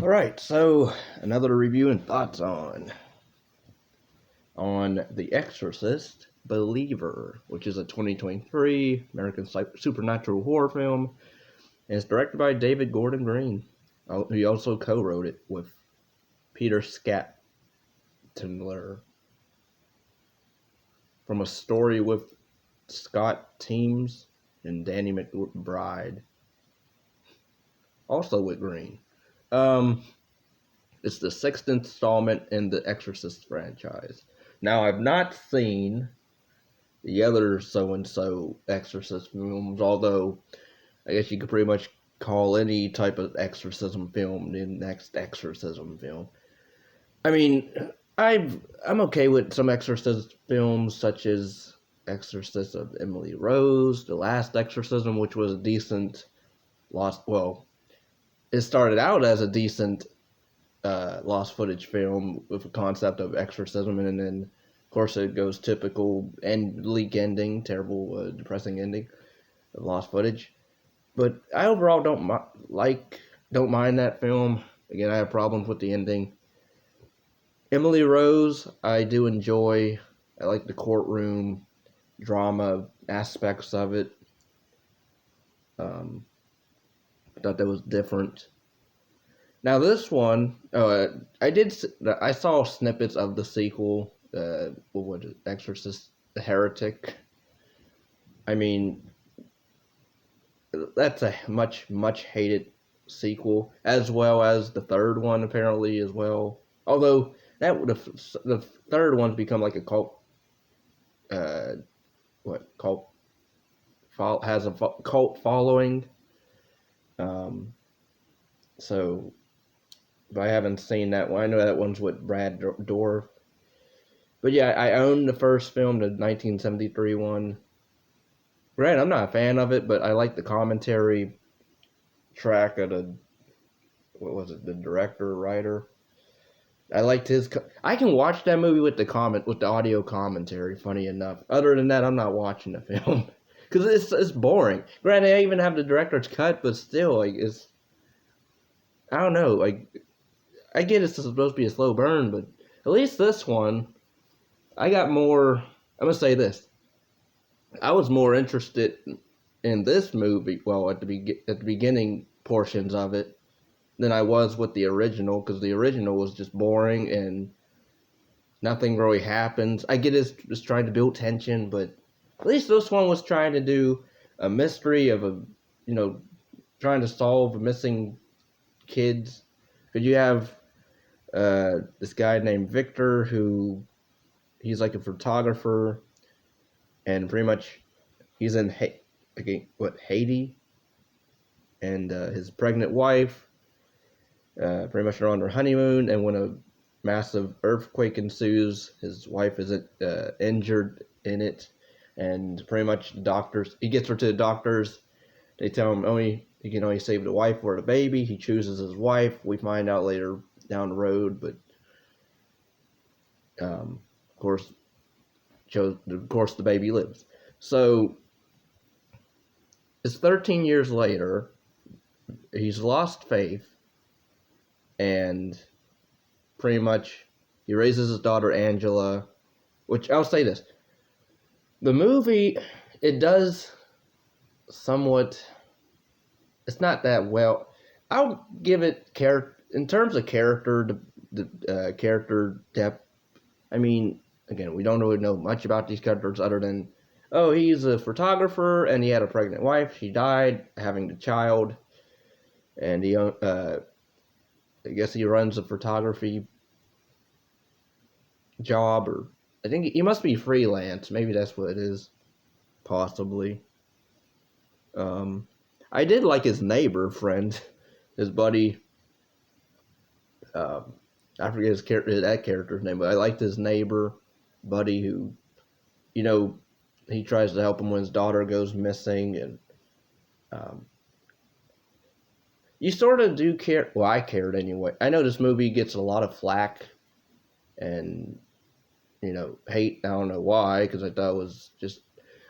Alright, so another review and thoughts on The Exorcist Believer, which is a 2023 American supernatural horror film, and it's directed by David Gordon Green. He also co-wrote it with Peter Scattler. From a story with Scott Teems and Danny McBride, also with Green. It's the sixth installment in the Exorcist franchise. Now, I've not seen the other so-and-so Exorcist films, although I guess you could pretty much call any type of exorcism film the next exorcism film. I mean, I'm okay with some Exorcist films, such as Exorcist of Emily Rose, The Last Exorcism, which was a decent it started out as a decent lost footage film with a concept of exorcism, and then of course it goes typical and bleak ending, terrible, depressing ending of lost footage. But I overall don't mind that film. Again, I have problems with the ending. Emily Rose, I do enjoy. I like the courtroom drama aspects of it. I thought that was different. Now this one, I saw snippets of the sequel, what was it, Exorcist, the Heretic. I mean, that's a much hated sequel, as well as the third one apparently as well. Although the third one's become like a cult, has a cult following. So. But I haven't seen that one. I know that one's with Brad Dourif. But yeah, I own the first film, the 1973 one. Granted, I'm not a fan of it, but I like the commentary track of the director, writer. I liked his. I can watch that movie with the audio commentary. Funny enough. Other than that, I'm not watching the film because it's boring. Granted, I even have the director's cut, but still, it's. I don't know, I get it's supposed to be a slow burn, but at least this one, I got more. I'm gonna say this: I was more interested in this movie, at the beginning portions of it, than I was with the original, because the original was just boring and nothing really happens. I get it's just trying to build tension, but at least this one was trying to do a mystery of trying to solve missing kids. Because you have this guy named Victor, he's like a photographer, and pretty much he's in Haiti, and his pregnant wife pretty much are on their honeymoon, and when a massive earthquake ensues, his wife is injured in it, and pretty much he gets her to the doctors. They tell him he can only save the wife or the baby. He chooses his wife. We find out later down the road, but of course the baby lives. So it's 13 years later. He's lost faith, and pretty much he raises his daughter Angela. Which I'll say this: the movie, it does somewhat. It's not that well. I'll give it in terms of character, the character depth. I mean, again, we don't really know much about these characters other than, he's a photographer and he had a pregnant wife. She died having the child, and I guess he runs a photography job, or I think he must be freelance. Maybe that's what it is, possibly. I did like his neighbor friend, his buddy. I forget that character's name, but I liked his neighbor, buddy, who, he tries to help him when his daughter goes missing, and you sort of do care. Well, I cared anyway. I know this movie gets a lot of flack and, hate. I don't know why, because I thought it was just.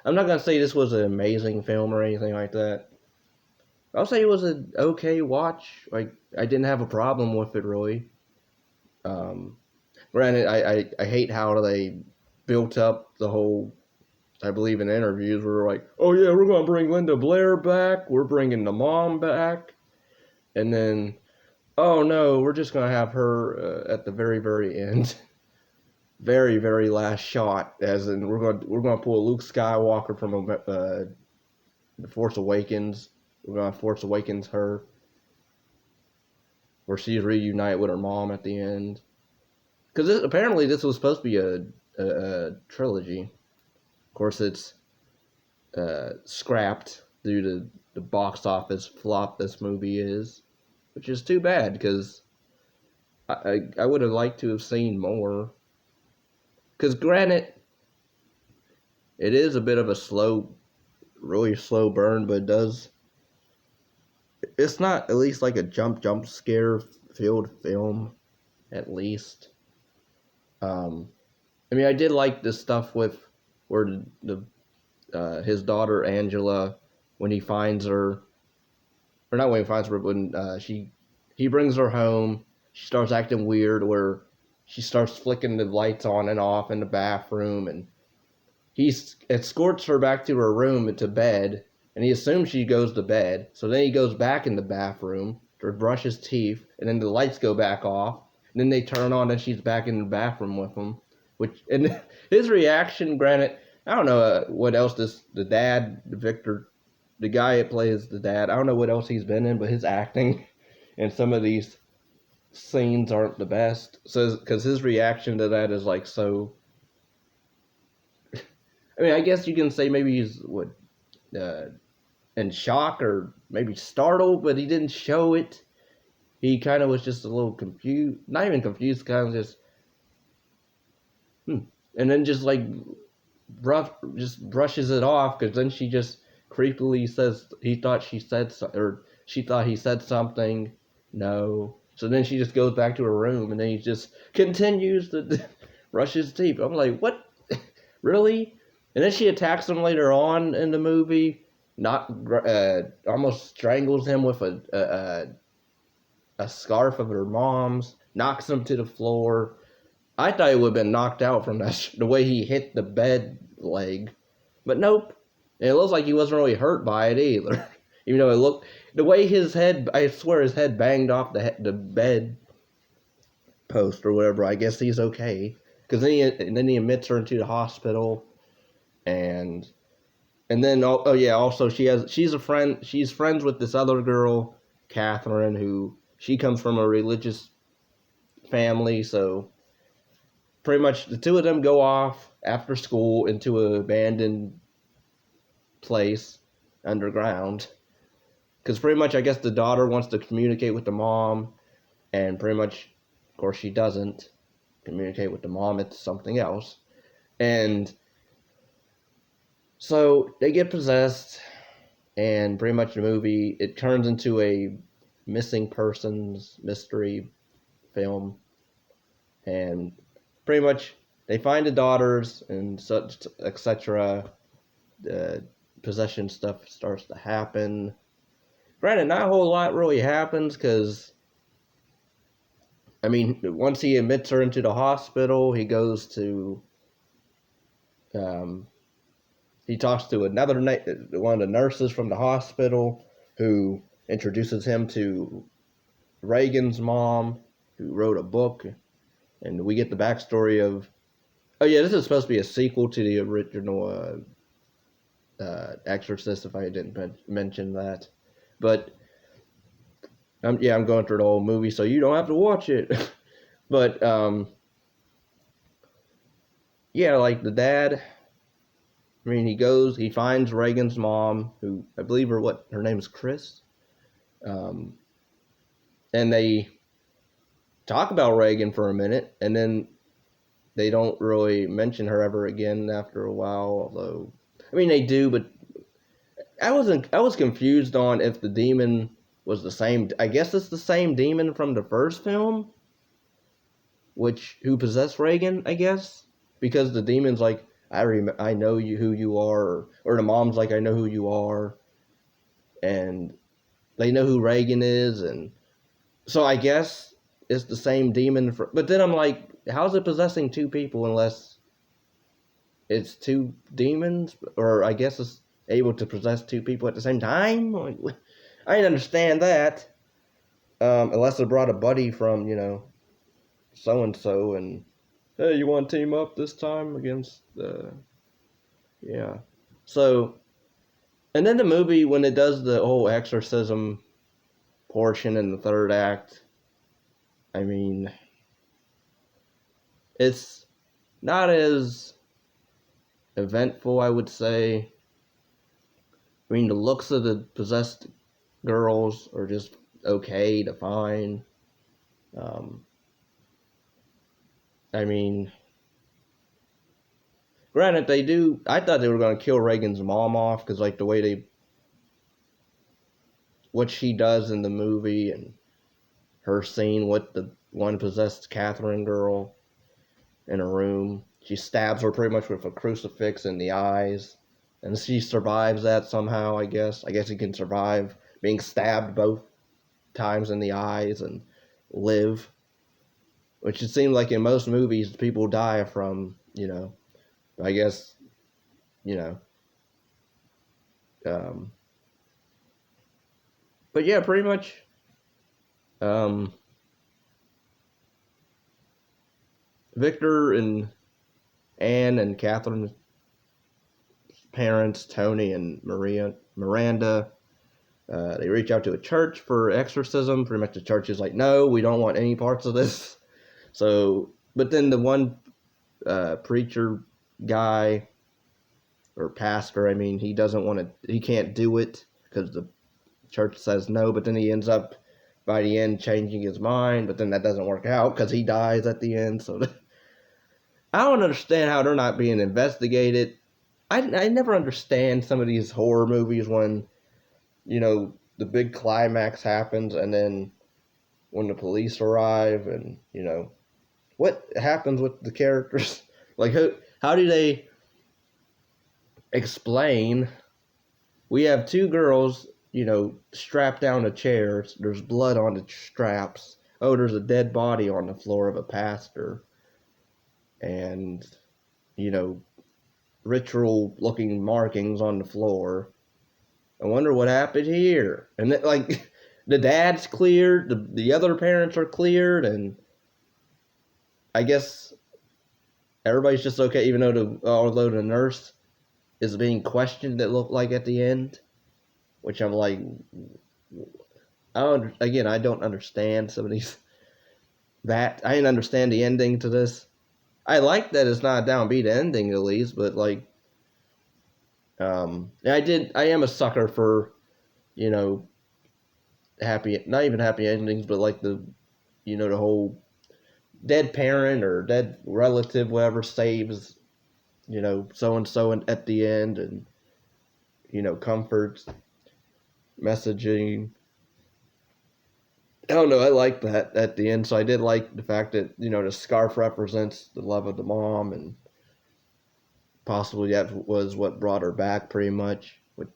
I'm not gonna say this was an amazing film or anything like that. I'll say it was an okay watch. Like, I didn't have a problem with it really. Granted, I hate how they built up the whole. I believe in interviews where they're like, oh yeah, we're gonna bring Linda Blair back. We're bringing the mom back, and then, oh no, we're just gonna have her at the very end. Very, very last shot, as in we're gonna pull Luke Skywalker from the Force Awakens. We're gonna Force Awakens her, where she's reunited with her mom at the end. Because apparently this was supposed to be a trilogy. Of course, it's scrapped due to the box office flop this movie is, which is too bad because I would have liked to have seen more. Because granted, it is a bit of a really slow burn, but it's not at least like a jump scare filled film, at least. I mean, I did like the stuff with where his daughter Angela, when he finds her, or not when he finds her, but when he brings her home, she starts acting weird, where she starts flicking the lights on and off in the bathroom, and he escorts her back to her room and to bed, and he assumes she goes to bed. So then he goes back in the bathroom to brush his teeth, and then the lights go back off, and then they turn on, and she's back in the bathroom with him. And his reaction, granted, I don't know what else the dad, Victor, the guy that plays the dad, I don't know what else he's been in, but his acting in some of these scenes aren't the best. So, because his reaction to that is like so. I mean, I guess you can say maybe he's in shock or maybe startled, but he didn't show it. He kind of was just a little confused, not even confused, kind of just, and then just like just brushes it off, because then she just creepily says he thought she said or she thought he said something. No. So then she just goes back to her room, and then he just continues to brush his teeth. I'm like, what? Really? And then she attacks him later on in the movie, not almost strangles him with a scarf of her mom's, knocks him to the floor. I thought he would have been knocked out from that the way he hit the bed leg, but nope. And it looks like he wasn't really hurt by it either. Even though it looked, the way his head, I swear his head banged off the bed post or whatever. I guess he's okay. Because then he admits her into the hospital, and then also she's a friend. She's friends with this other girl, Katherine, who she comes from a religious family. So pretty much the two of them go off after school into an abandoned place underground. Because pretty much, I guess the daughter wants to communicate with the mom, and pretty much, of course, she doesn't communicate with the mom. It's something else. And so they get possessed, and pretty much the movie, it turns into a missing persons mystery film. And pretty much, they find the daughters and such, etc. The possession stuff starts to happen. Granted, not a whole lot really happens, because, I mean, once he admits her into the hospital, he goes to, he talks to one of the nurses from the hospital, who introduces him to Reagan's mom, who wrote a book, and we get the backstory of, oh yeah, this is supposed to be a sequel to the original Exorcist, if I didn't mention that. But I'm going through the whole movie, so you don't have to watch it. But like the dad, I mean, he finds Reagan's mom, who I believe her name is Chris, and they talk about Reagan for a minute, and then they don't really mention her ever again after a while. Although, I mean, they do, but I was confused on if the demon was the same. I guess it's the same demon from the first film, who possessed Reagan, I guess, because the demon's like, I know who you are, or the mom's like, I know who you are, and they know who Reagan is, and so I guess it's the same demon. But then I'm like, how's it possessing two people unless it's two demons? Or I guess it's able to possess two people at the same time? I didn't understand that. Unless they brought a buddy from, so-and-so, and, hey, you want to team up this time against, yeah. So, and then the movie, when it does the whole exorcism portion in the third act, I mean, it's not as eventful, I would say. I mean, the looks of the possessed girls are just okay to fine. I mean, granted, I thought they were going to kill Reagan's mom off, because, like, the way what she does in the movie, and her scene with the one possessed Katherine girl in a room. She stabs her pretty much with a crucifix in the eyes, and she survives that somehow, I guess. I guess you can survive being stabbed both times in the eyes and live. Which it seems like in most movies people die from, I guess, you know. But yeah, pretty much. Victor and Anne and Catherine's parents, Tony and Miranda, they reach out to a church for exorcism. Pretty much the church is like, no, we don't want any parts of this. So, but then the one preacher guy, or pastor, I mean, he can't do it because the church says no, but then he ends up, by the end, changing his mind, but then that doesn't work out because he dies at the end. So I don't understand how they're not being investigated. I never understand some of these horror movies when, the big climax happens, and then when the police arrive, and, what happens with the characters? Like, how do they explain, we have two girls, strapped down to chairs, there's blood on the straps, oh, there's a dead body on the floor of a pastor, and, ritual looking markings on the floor. I wonder what happened here. And then, like, the dad's cleared, the other parents are cleared, and I guess everybody's just okay, even though although the nurse is being questioned, it looked like at the end, which I'm like, I don't understand some of these. I didn't understand the ending to this. I like that it's not a downbeat ending, at least, but like, I am a sucker for, not even happy endings, but like the whole dead parent or dead relative, whatever, saves, so-and-so at the end, and, comforts, messaging. I don't know, I like that at the end, so I did like the fact that, the scarf represents the love of the mom, and possibly that was what brought her back, pretty much, what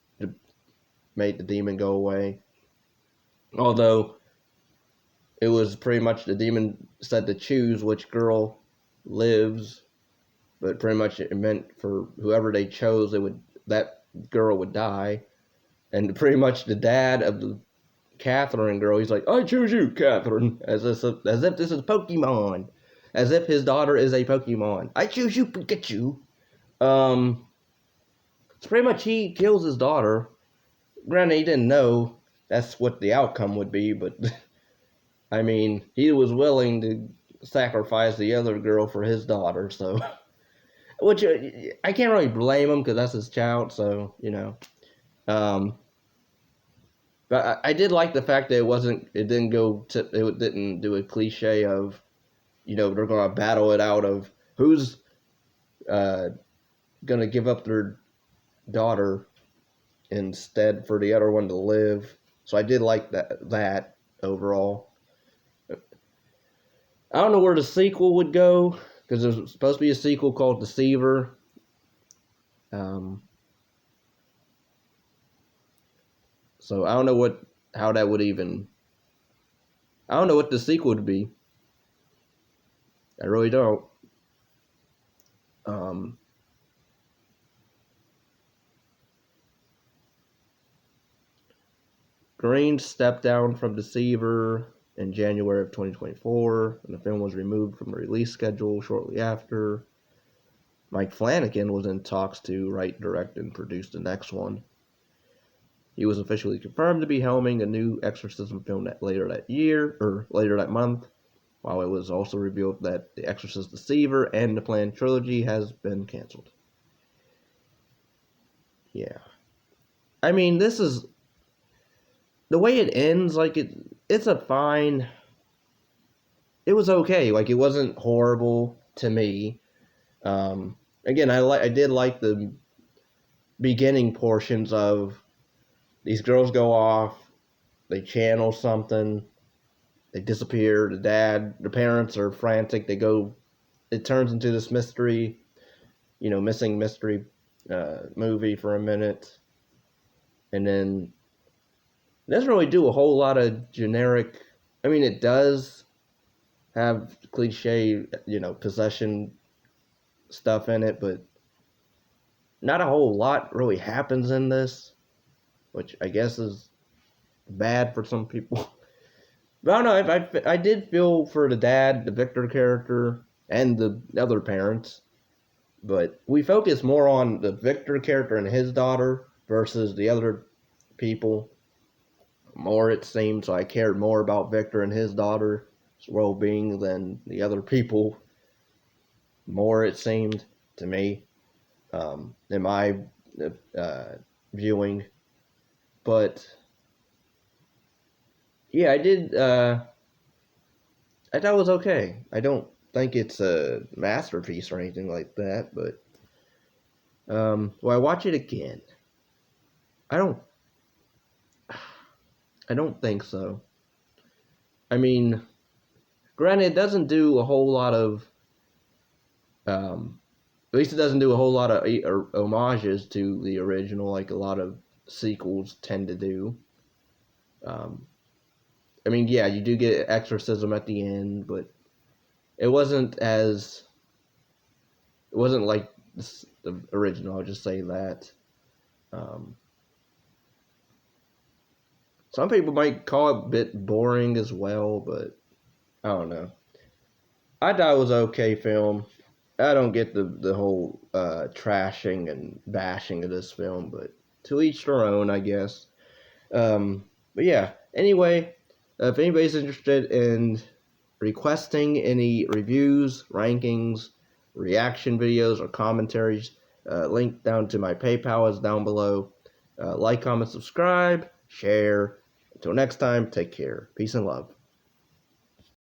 made the demon go away. Although, it was pretty much the demon said to choose which girl lives, but pretty much it meant for whoever they chose, that girl would die. And pretty much the dad of the Katherine girl, he's like, I choose you, Katherine, as if this is Pokemon, as if his daughter is a Pokemon. I choose you, Pikachu. So pretty much he kills his daughter. Granted, he didn't know that's what the outcome would be, but I mean, he was willing to sacrifice the other girl for his daughter, so, which I can't really blame him because that's his child, so, but I did like the fact that it didn't do a cliche of, they're going to battle it out of who's going to give up their daughter instead for the other one to live. So I did like that overall. I don't know where the sequel would go, because there's supposed to be a sequel called Deceiver. So I don't know what how that would even. I don't know what the sequel would be. I really don't. Um, Green stepped down from Deceiver in January of 2024, and the film was removed from the release schedule shortly after. Mike Flanagan was in talks to write, direct, and produce the next one. He was officially confirmed to be helming a new exorcism film later that month, while it was also revealed that The Exorcist Deceiver and the planned trilogy has been canceled. Yeah. I mean, this is the way it ends, like it's a fine. It was okay. Like, it wasn't horrible to me. Again, I did like the beginning portions of these girls go off, they channel something, they disappear. The parents are frantic. They go. It turns into this mystery, missing mystery movie for a minute, and then it doesn't really do a whole lot of generic. I mean, it does have cliche, possession stuff in it, but not a whole lot really happens in this, which I guess is bad for some people. But I don't know. I did feel for the dad, the Victor character, and the other parents, but we focus more on the Victor character and his daughter versus the other people. More, it seemed, so I cared more about Victor and his daughter's well-being than the other people. More, it seemed to me, in my viewing. But yeah, I did. I thought it was okay. I don't think it's a masterpiece or anything like that, but will I watch it again? I don't. I don't think so. I mean, granted, it doesn't do a whole lot of. At least it doesn't do a whole lot of homages to the original, like a lot of sequels tend to do. I mean, yeah, you do get exorcism at the end, but it wasn't like the original. I'll just say that. Um, some people might call it a bit boring as well, but I don't know. I thought it was an okay film. I don't get the whole trashing and bashing of this film, but to each their own, I guess. But yeah, anyway, if anybody's interested in requesting any reviews, rankings, reaction videos, or commentaries, link down to my PayPal is down below. Like, comment, subscribe, share. Until next time, take care. Peace and love.